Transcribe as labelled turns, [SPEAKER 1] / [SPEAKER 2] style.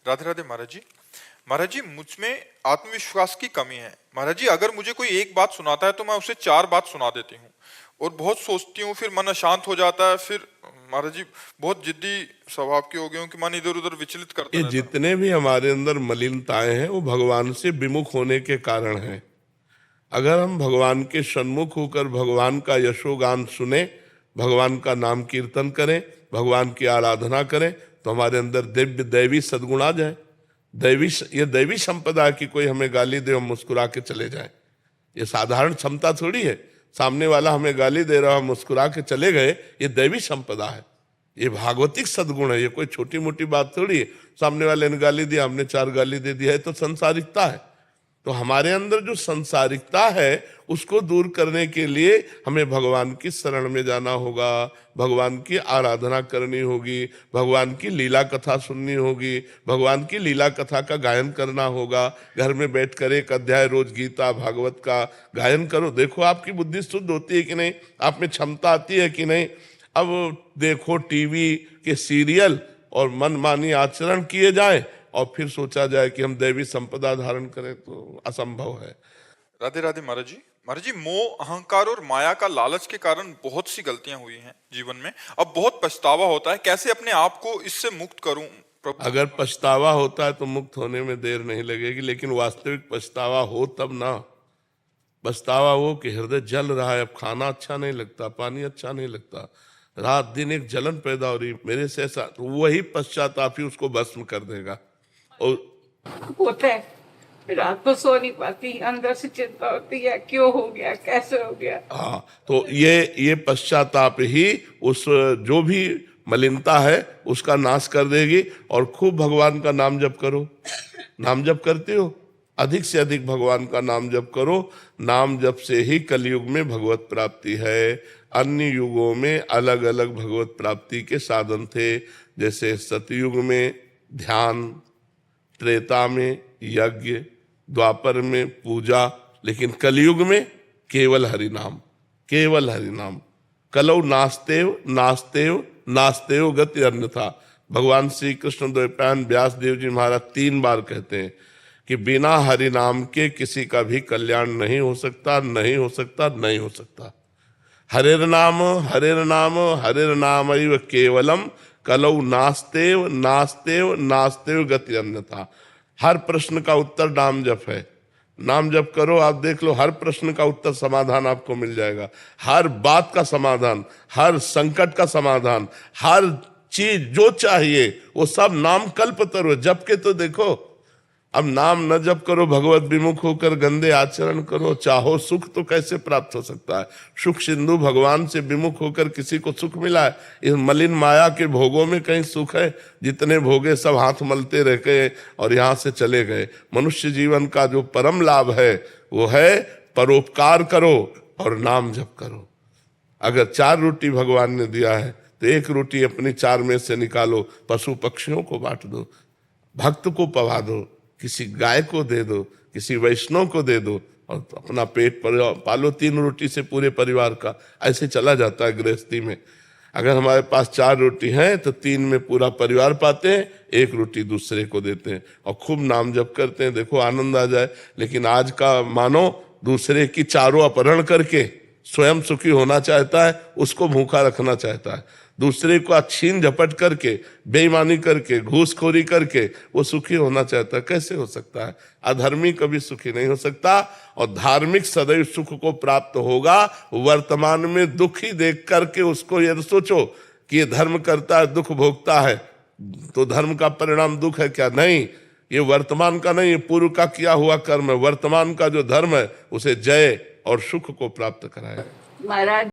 [SPEAKER 1] राधे राधे महाराज जी। महाराज जी, मुझ में आत्मविश्वास की कमी है। महाराज जी, अगर मुझे कोई एक बात सुनाता है तो मैं उसे 4 बात सुना देती हूँ और बहुत सोचती हूँ, फिर मन अशांत हो जाता है। फिर महाराज जी, बहुत जिद्दी स्वभाव की हो गई हूँ कि मन इधर उधर विचलित करता
[SPEAKER 2] ये
[SPEAKER 1] रहता है।
[SPEAKER 2] जितने भी हमारे अंदर मलिनताएं हैं वो भगवान से विमुख होने के कारण हैं। अगर हम भगवान के सन्मुख होकर भगवान का यशोगान सुने, भगवान का नाम कीर्तन करें, भगवान की आराधना करें, तो हमारे अंदर दिव्य दैवी सद्गुण आ जाए। ये दैवी संपदा की कोई हमें गाली दे हम मुस्कुरा के चले जाए, ये साधारण क्षमता थोड़ी है। सामने वाला हमें गाली दे रहा, हम मुस्कुरा के चले गए, ये दैवी संपदा है, ये भागवतिक सद्गुण है। ये कोई छोटी मोटी बात थोड़ी है। सामने वाले ने गाली दिया, हमने 4 गाली दे दिया है, तो संसारिकता है। तो हमारे अंदर जो संसारिकता है उसको दूर करने के लिए हमें भगवान की शरण में जाना होगा, भगवान की आराधना करनी होगी, भगवान की लीला कथा सुननी होगी, भगवान की लीला कथा का गायन करना होगा। घर में बैठकर 1 अध्याय रोज गीता भागवत का गायन करो, देखो आपकी बुद्धि शुद्ध होती है कि नहीं, आप में क्षमता आती है कि नहीं। अब देखो टीवी के सीरियल और मनमानी आचरण किए जाए और फिर सोचा जाए कि हम दैवी संपदा धारण करें, तो असंभव है।
[SPEAKER 1] राधे राधे महाराज जी। महाराज जी, मोह, अहंकार और माया का लालच के कारण बहुत सी गलतियां हुई हैं जीवन में। अब बहुत पछतावा होता है, कैसे अपने आप को इससे मुक्त करूं प्रभु?
[SPEAKER 2] अगर पछतावा होता है तो मुक्त होने में देर नहीं लगेगी, लेकिन वास्तविक पछतावा हो तब ना। पछतावा हो कि हृदय जल रहा है, अब खाना अच्छा नहीं लगता, पानी अच्छा नहीं लगता, रात दिन एक जलन पैदा हो रही मेरे से ऐसा, तो वही पश्चाताप ही उसको भस्म कर देगा। और
[SPEAKER 3] होता है, रात को सो नहीं पाती, अंदर से चिंता होती है, क्यों हो गया, कैसे हो गया।
[SPEAKER 2] हाँ, तो ये पश्चाताप ही उस जो भी मलिनता है उसका नाश कर देगी। और खूब भगवान का नाम जप करो। नाम जप करते हो, अधिक से अधिक भगवान का नाम जप करो। नाम जप से ही कलयुग में भगवत प्राप्ति है। अन्य युगों में अलग अलग भगवत प्राप्ति के साधन थे, जैसे सतयुग में ध्यान, त्रेता में यज्ञ, द्वापर में पूजा, लेकिन कलयुग में केवल हरि नाम, केवल हरि नाम। कलौ नास्तेव नास्तेव नास्तेव गति अन्यथा। भगवान श्री कृष्ण द्वैपायन व्यास देव जी महाराज 3 बार कहते हैं कि बिना हरि नाम के किसी का भी कल्याण नहीं हो सकता, नहीं हो सकता, नहीं हो सकता। हरेर नाम हरेर नाम हरेर नाम एव केवलम कलौ नास्तेव नास्तेव नास्तेव गति अन्यथा। हर प्रश्न का उत्तर नाम जप है। नाम जप करो, आप देख लो, हर प्रश्न का उत्तर समाधान आपको मिल जाएगा। हर बात का समाधान, हर संकट का समाधान, हर चीज जो चाहिए वो सब नाम कल्पतरु। जप के तो देखो। अब नाम न जप करो, भगवत विमुख होकर गंदे आचरण करो, चाहो सुख तो कैसे प्राप्त हो सकता है। सुख सिंधु भगवान से विमुख होकर किसी को सुख मिला है? इस मलिन माया के भोगों में कहीं सुख है? जितने भोगे सब हाथ मलते रह गए और यहाँ से चले गए। मनुष्य जीवन का जो परम लाभ है वो है परोपकार करो और नाम जप करो। अगर 4 रोटी भगवान ने दिया है तो 1 रोटी अपनी 4 में से निकालो, पशु पक्षियों को बांट दो, भक्त को पवा दो, किसी गाय को दे दो, किसी वैष्णव को दे दो, और अपना पेट पालो। 3 रोटी से पूरे परिवार का ऐसे चला जाता है गृहस्थी में। अगर हमारे पास 4 रोटी हैं तो 3 में पूरा परिवार पाते हैं, 1 रोटी दूसरे को देते हैं और खूब नाम जप करते हैं, देखो आनंद आ जाए। लेकिन आज का मानो दूसरे की चारों अपहरण करके स्वयं सुखी होना चाहता है, उसको भूखा रखना चाहता है। दूसरे को छीन झपट करके, बेईमानी करके, घूसखोरी करके वो सुखी होना चाहता है। कैसे हो सकता है? अधर्मी कभी सुखी नहीं हो सकता। और धार्मिक सदैव सुख को प्राप्त होगा। वर्तमान में दुख ही देख करके उसको यदि सोचो कि ये धर्म करता है, दुख भोगता है, तो धर्म का परिणाम दुख है क्या? नहीं, ये वर्तमान का नहीं, ये पूर्व का किया हुआ कर्म है। वर्तमान का जो धर्म है उसे जय और सुख को प्राप्त कराए।
[SPEAKER 3] महाराज